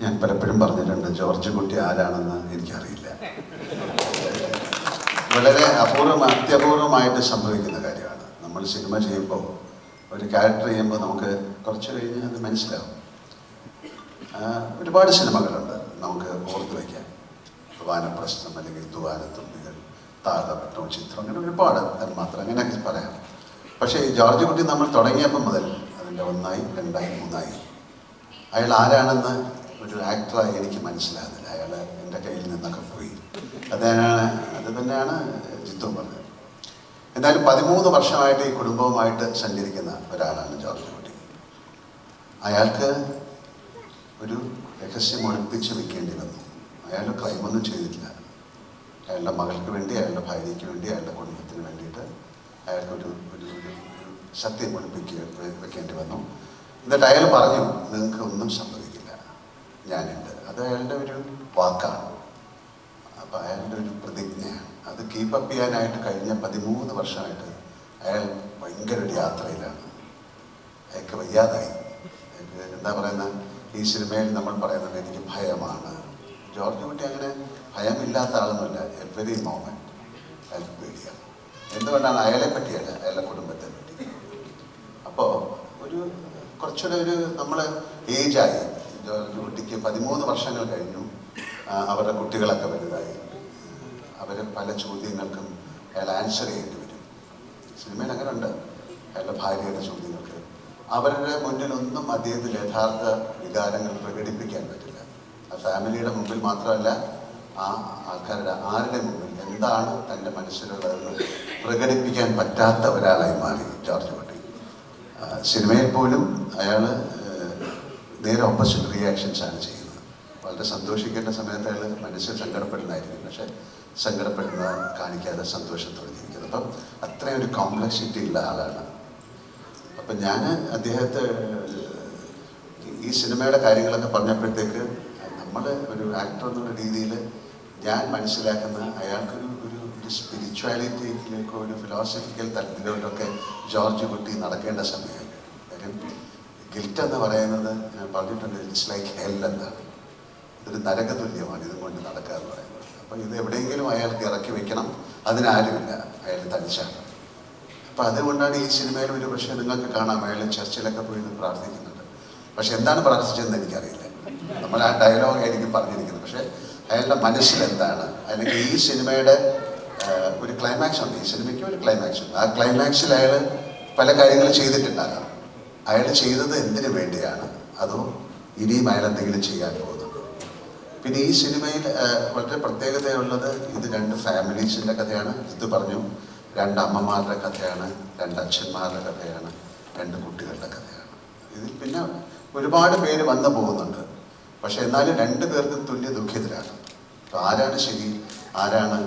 ഞാൻ പലപ്പോഴും പറഞ്ഞിട്ടുണ്ട് ജോർജ് കുട്ടി ആരാണെന്ന് എനിക്കറിയില്ല. വളരെ അത്യപൂർവമായിട്ട് സംഭവിക്കുന്ന കാര്യമാണ്. നമ്മൾ സിനിമ ചെയ്യുമ്പോൾ ഒരു ക്യാരക്ടർ ചെയ്യുമ്പോൾ നമുക്ക് കുറച്ച് കഴിഞ്ഞ് അത് മനസ്സിലാവും. ഒരുപാട് സിനിമകളുണ്ട് നമുക്ക് ഓർത്ത് വയ്ക്കാൻ. വാനപ്രസ്ഥം അല്ലെങ്കിൽ തൂവാനത്തുമ്പികൾ, താളവട്ടം, ചിത്രം, അങ്ങനെ ഒരുപാട് മാത്രം അങ്ങനെയൊക്കെ പറയാം. പക്ഷേ ഈ ജോർജ് കുട്ടി നമ്മൾ തുടങ്ങിയപ്പോൾ മുതൽ അതിൻ്റെ 1, 2, 3 അയാൾ ആരാണെന്ന് ഒരു ആക്ടറായി എനിക്ക് മനസ്സിലാകുന്നില്ല. അയാൾ എൻ്റെ കയ്യിൽ നിന്നൊക്കെ പോയി. അത് തന്നെയാണ് ജിത്തു പറഞ്ഞത്. എന്തായാലും 13 വർഷമായിട്ട് ഈ കുടുംബവുമായിട്ട് സഞ്ചരിക്കുന്ന ഒരാളാണ് ജോർജ് കുട്ടി. അയാൾക്ക് ഒരു രഹസ്യം ഒളിപ്പിച്ച് വെക്കേണ്ടി വന്നു. അയാൾ ക്രൈമൊന്നും ചെയ്തിട്ടില്ല. അയാളുടെ മകൾക്ക് വേണ്ടി, അയാളുടെ ഭാര്യയ്ക്ക് വേണ്ടി, അയാളുടെ കുടുംബത്തിന് വേണ്ടിയിട്ട് അയാൾക്കൊരു സത്യം വെക്കേണ്ടി വന്നു. എന്നിട്ട് അയാൾ പറഞ്ഞു, നിങ്ങൾക്ക് ഒന്നും സംഭവിക്കില്ല, ഞാനുണ്ട്. അത് അയാളുടെ ഒരു വാക്കാണ്. അപ്പം അയാളുടെ ഒരു പ്രതിജ്ഞയാണ്. അത് കീപ്പപ്പ് ചെയ്യാനായിട്ട് കഴിഞ്ഞ 13 വർഷമായിട്ട് അയാൾ ഭയങ്കര ഒരു യാത്രയിലാണ്. അയാൾക്ക് വയ്യാതായി. എന്താ പറയുന്നത്, ഈ സിനിമയിൽ നമ്മൾ പറയുന്നത് എനിക്ക് ഭയമാണ്. ജോർജ് കുട്ടി അങ്ങനെ ഭയമില്ലാത്ത ആളൊന്നുമില്ല. എവറി മൊമെൻറ്റ് അയാൾക്ക് പേടിയാണ്. എന്തുകൊണ്ടാണ്? അയാളെ പറ്റിയല്ല, അയാളുടെ കുടുംബത്തെ പറ്റി. അപ്പോൾ കുറച്ചുകൂടെ നമ്മൾ ഏജായി. ജോർജ് കുട്ടിക്ക് 13 വർഷങ്ങൾ കഴിഞ്ഞു. അവരുടെ കുട്ടികളൊക്കെ വലുതായി. അവരെ പല ചോദ്യങ്ങൾക്കും അയാൾ ആൻസർ ചെയ്യേണ്ടി വരും. സിനിമയിൽ അങ്ങനെ ഉണ്ട്. അയാളുടെ ഭാര്യയുടെ ചോദ്യങ്ങൾക്ക് അവരുടെ മുന്നിലൊന്നും അദ്ദേഹത്തിൽ യഥാർത്ഥ വികാരങ്ങൾ പ്രകടിപ്പിക്കാൻ പറ്റില്ല. ആ ഫാമിലിയുടെ മുമ്പിൽ മാത്രമല്ല, ആ ആൾക്കാരുടെ ആരുടെ മുമ്പിൽ എന്താണ് തൻ്റെ മനസ്സിലുള്ളതെന്ന് പ്രകടിപ്പിക്കാൻ പറ്റാത്ത ഒരാളായി മാറി ജോർജ് കുട്ടി. സിനിമയിൽ പോലും അയാൾ നേരെ ഓപ്പോസിറ്റ് റിയാക്ഷൻസാണ് ചെയ്യുന്നത്. വളരെ സന്തോഷിക്കേണ്ട സമയത്ത് അയാൾ മനസ്സിൽ സങ്കടപ്പെടുന്നതായിരിക്കും, പക്ഷെ സങ്കടപ്പെടുന്ന കാണിക്കാതെ സന്തോഷത്തോടെ ഇരിക്കുന്നത്. അപ്പം അത്രയും ഒരു കോംപ്ലക്സിറ്റി ഉള്ള ആളാണ്. അപ്പം ഞാൻ അദ്ദേഹത്തെ ഈ സിനിമയുടെ കാര്യങ്ങളൊക്കെ പറഞ്ഞപ്പോഴത്തേക്ക് നമ്മൾ ഒരു ആക്ടർ എന്നുള്ള രീതിയിൽ ഞാൻ മനസ്സിലാക്കുന്ന അയാൾക്കൊരു സ്പിരിച്വാലിറ്റിയിലേക്കോ ഒരു ഫിലോസഫിക്കൽ തലത്തിലോട്ടൊക്കെ ജോർജ് കുട്ടി നടക്കേണ്ട സമയമാണ്. കാര്യം ഗിൽറ്റ് എന്ന് പറയുന്നത് ഞാൻ പറഞ്ഞിട്ടുണ്ട്, ഇറ്റ്സ് ലൈക്ക് ഹെൽ എന്നാണ്. ഇതൊരു നരകതുല്യമാണ് ഇതും കൊണ്ട് നടക്കുക എന്ന് പറയുന്നത്. അപ്പോൾ ഇത് എവിടെയെങ്കിലും അയാൾക്ക് ഇറക്കി വെക്കണം, അതിനാരുമില്ല, അയാൾ തനിച്ചാണ്. അപ്പം അതുകൊണ്ടാണ് ഈ സിനിമയിൽ ഒരു പക്ഷേ നിങ്ങൾക്ക് കാണാം അയാൾ ചർച്ചിലൊക്കെ പോയി പ്രാർത്ഥിക്കുന്നുണ്ട്. പക്ഷെ എന്താണ് പ്രാർത്ഥിച്ചതെന്ന് എനിക്കറിയില്ല. നമ്മൾ ആ ഡയലോഗ് ആയിരിക്കും പറഞ്ഞിരിക്കുന്നത്, പക്ഷേ അയാളുടെ മനസ്സിലെന്താണ്, അല്ലെങ്കിൽ ഈ സിനിമയുടെ ഒരു ക്ലൈമാക്സ് ഉണ്ട്. ഈ സിനിമയ്ക്ക് ഒരു ക്ലൈമാക്സ് ഉണ്ട്. ആ ക്ലൈമാക്സിൽ അയാൾ പല കാര്യങ്ങളും ചെയ്തിട്ടുണ്ടാകാം. അയാൾ ചെയ്തത് എന്തിനു വേണ്ടിയാണ്, അതോ ഇനിയും അയാൾ എന്തെങ്കിലും ചെയ്യാൻ പോകുന്നുണ്ടോ? പിന്നെ ഈ സിനിമയിൽ വളരെ പ്രത്യേകതയുള്ളത്, ഇത് 2 ഫാമിലീസിൻ്റെ കഥയാണ്. ഇത് പറഞ്ഞു 2 അമ്മമാരുടെ കഥയാണ്, 2 അച്ഛന്മാരുടെ കഥയാണ്, 2 കുട്ടികളുടെ കഥയാണ്. ഇതിൽ പിന്നെ ഒരുപാട് പേര് വന്നു പോകുന്നുണ്ട്. പക്ഷെ എന്നാലും 2 പേർക്കും തുല്യ ദുഃഖിതരാണ്. അപ്പോൾ ആരാണ് ശരി, ആരാണ്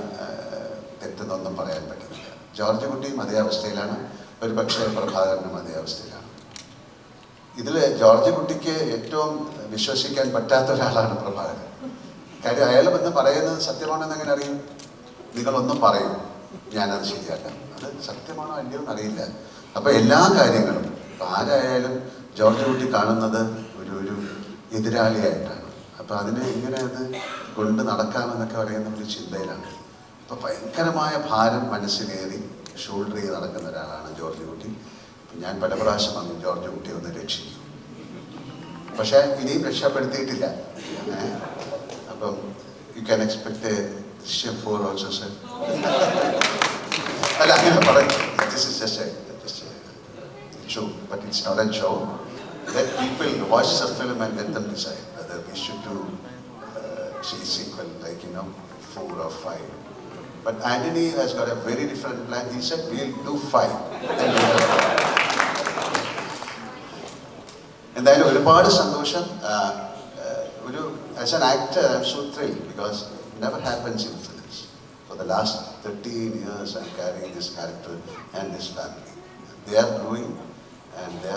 തെറ്റെന്നൊന്നും പറയാൻ പറ്റുന്നില്ല. ജോർജ് കുട്ടിയും അതേ അവസ്ഥയിലാണ്, ഒരു പക്ഷേ പ്രഭാകരനും അതേ അവസ്ഥയിലാണ്. ഇതിൽ ജോർജ് കുട്ടിക്ക് ഏറ്റവും വിശ്വസിക്കാൻ പറ്റാത്ത ഒരാളാണ് പ്രഭാകരൻ. കാര്യം അയാൾ വന്ന് പറയുന്നത് സത്യമാണെന്ന് എങ്ങനെ അറിയും? നിങ്ങളൊന്നും പറയും, ഞാനത് ശരിയാക്കാം. അത് സത്യമാണോ അല്ലയോ എന്നറിയില്ല. അപ്പോൾ എല്ലാ കാര്യങ്ങളും ആരായാലും ജോർജ് കുട്ടി കാണുന്നത് ഒരു എതിരാളിയായിട്ടാണ്. അപ്പോൾ അതിനെ എങ്ങനെ അത് കൊണ്ട് നടക്കാമെന്നൊക്കെ പറയുന്ന ഒരു ചിന്തയിലാണ്. അപ്പോൾ ഭയങ്കരമായ ഭാരം മനസ്സിലേറി ഷോൾഡർ ചെയ്ത് നടക്കുന്ന ഒരാളാണ് ജോർജ് കുട്ടി. ഞാൻ പല പ്രാവശ്യം വന്നു ജോർജ് കുട്ടിയെ ഒന്ന് രക്ഷിക്കും, പക്ഷേ ഇനിയും രക്ഷപ്പെടുത്തിയിട്ടില്ല. അപ്പം യു ക്യാൻ എക്സ്പെക്ട് ദൃശ്യം 4 ഓൾസോ സർ. അല്ല, അങ്ങനെ പറയും. This is just show, but it's not a show. Let people watch the film and let them decide whether we should do sequel, like 4 or 5. But Anthony has got a very different plan. He said we'll do 5. എന്തായാലും ഒരുപാട് സന്തോഷം. As an actor, I'm so thrilled because it never happens in films. For the last 13 years, I'm carrying this character and this family. They are growing and they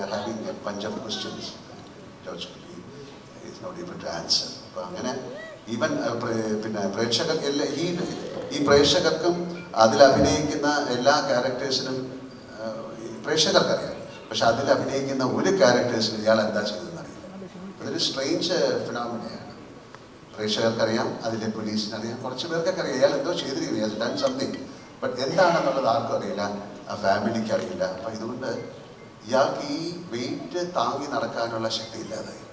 are having a bunch of questions. George Kutti is not able to answer. അപ്പോൾ അങ്ങനെ even പിന്നെ ഈ പ്രേക്ഷകർക്കും അതിൽ അഭിനയിക്കുന്ന എല്ലാ ക്യാരക്ടേഴ്സിനും പ്രേക്ഷകർക്കറിയാം. പക്ഷെ അതിൽ അഭിനയിക്കുന്ന ഒരു ക്യാരക്ടേഴ്സിന് ഇയാൾ എന്താ ചെയ്തതെന്ന് അറിയില്ല. അതൊരു സ്ട്രേഞ്ച് ഫിനോമിനയാണ്. പ്രേക്ഷകർക്കറിയാം, അതിലെ പോലീസിനറിയാം, കുറച്ച് പേർക്കൊക്കെ അറിയാം ഇയാൾ എന്തോ ചെയ്തിരിക്കുന്നു, ഡൺ സംതിങ്. ബട്ട് എന്താണെന്നുള്ളത് ആർക്കും അറിയില്ല, ആ ഫാമിലിക്ക് അറിയില്ല. അപ്പം ഇതുകൊണ്ട് ഇയാൾക്ക് ഈ വെയിറ്റ് താങ്ങി നടക്കാനുള്ള ശക്തി ഇല്ലാതായി.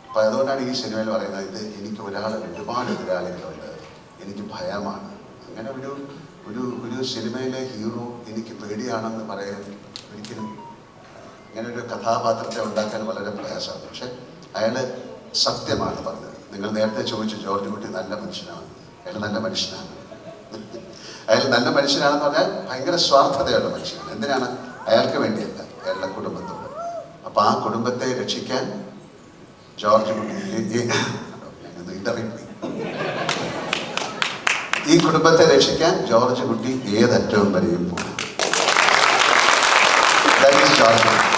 അപ്പം അതുകൊണ്ടാണ് ഈ സിനിമയിൽ പറയുന്നത്, ഇത് എനിക്ക് ഒരുപാട് എതിരാളികളുണ്ട്, എനിക്ക് ഭയമാണ്. അങ്ങനെ ഒരു സിനിമയിലെ ഹീറോ എനിക്ക് പേടിയാണെന്ന് പറയാൻ ഒരിക്കലും അങ്ങനെ ഒരു കഥാപാത്രത്തെ ഉണ്ടാക്കാൻ വളരെ പ്രയാസമാണ്. പക്ഷെ അയാൾ സത്യമാണ് പറഞ്ഞത്. നിങ്ങൾ നേരത്തെ ചോദിച്ചു ജോർജ് കുട്ടി നല്ല മനുഷ്യനാണ്. അയാൾ നല്ല മനുഷ്യനാണ്. അയാൾ നല്ല മനുഷ്യനാണെന്ന് പറഞ്ഞാൽ ഭയങ്കര സ്വാർത്ഥതയുള്ള മനുഷ്യനാണ്. എന്തിനാണ്? അയാൾക്ക് വേണ്ടിയല്ല, അയാളുടെ കുടുംബത്തോട്. അപ്പം ആ കുടുംബത്തെ രക്ഷിക്കാൻ ജോർജ് കുട്ടി ഈ കുടുംബത്തെ രക്ഷിക്കാൻ ജോർജ് കുട്ടി ഏതറ്റവും വരെയും പോകും. ജോർജ് കുട്ടി.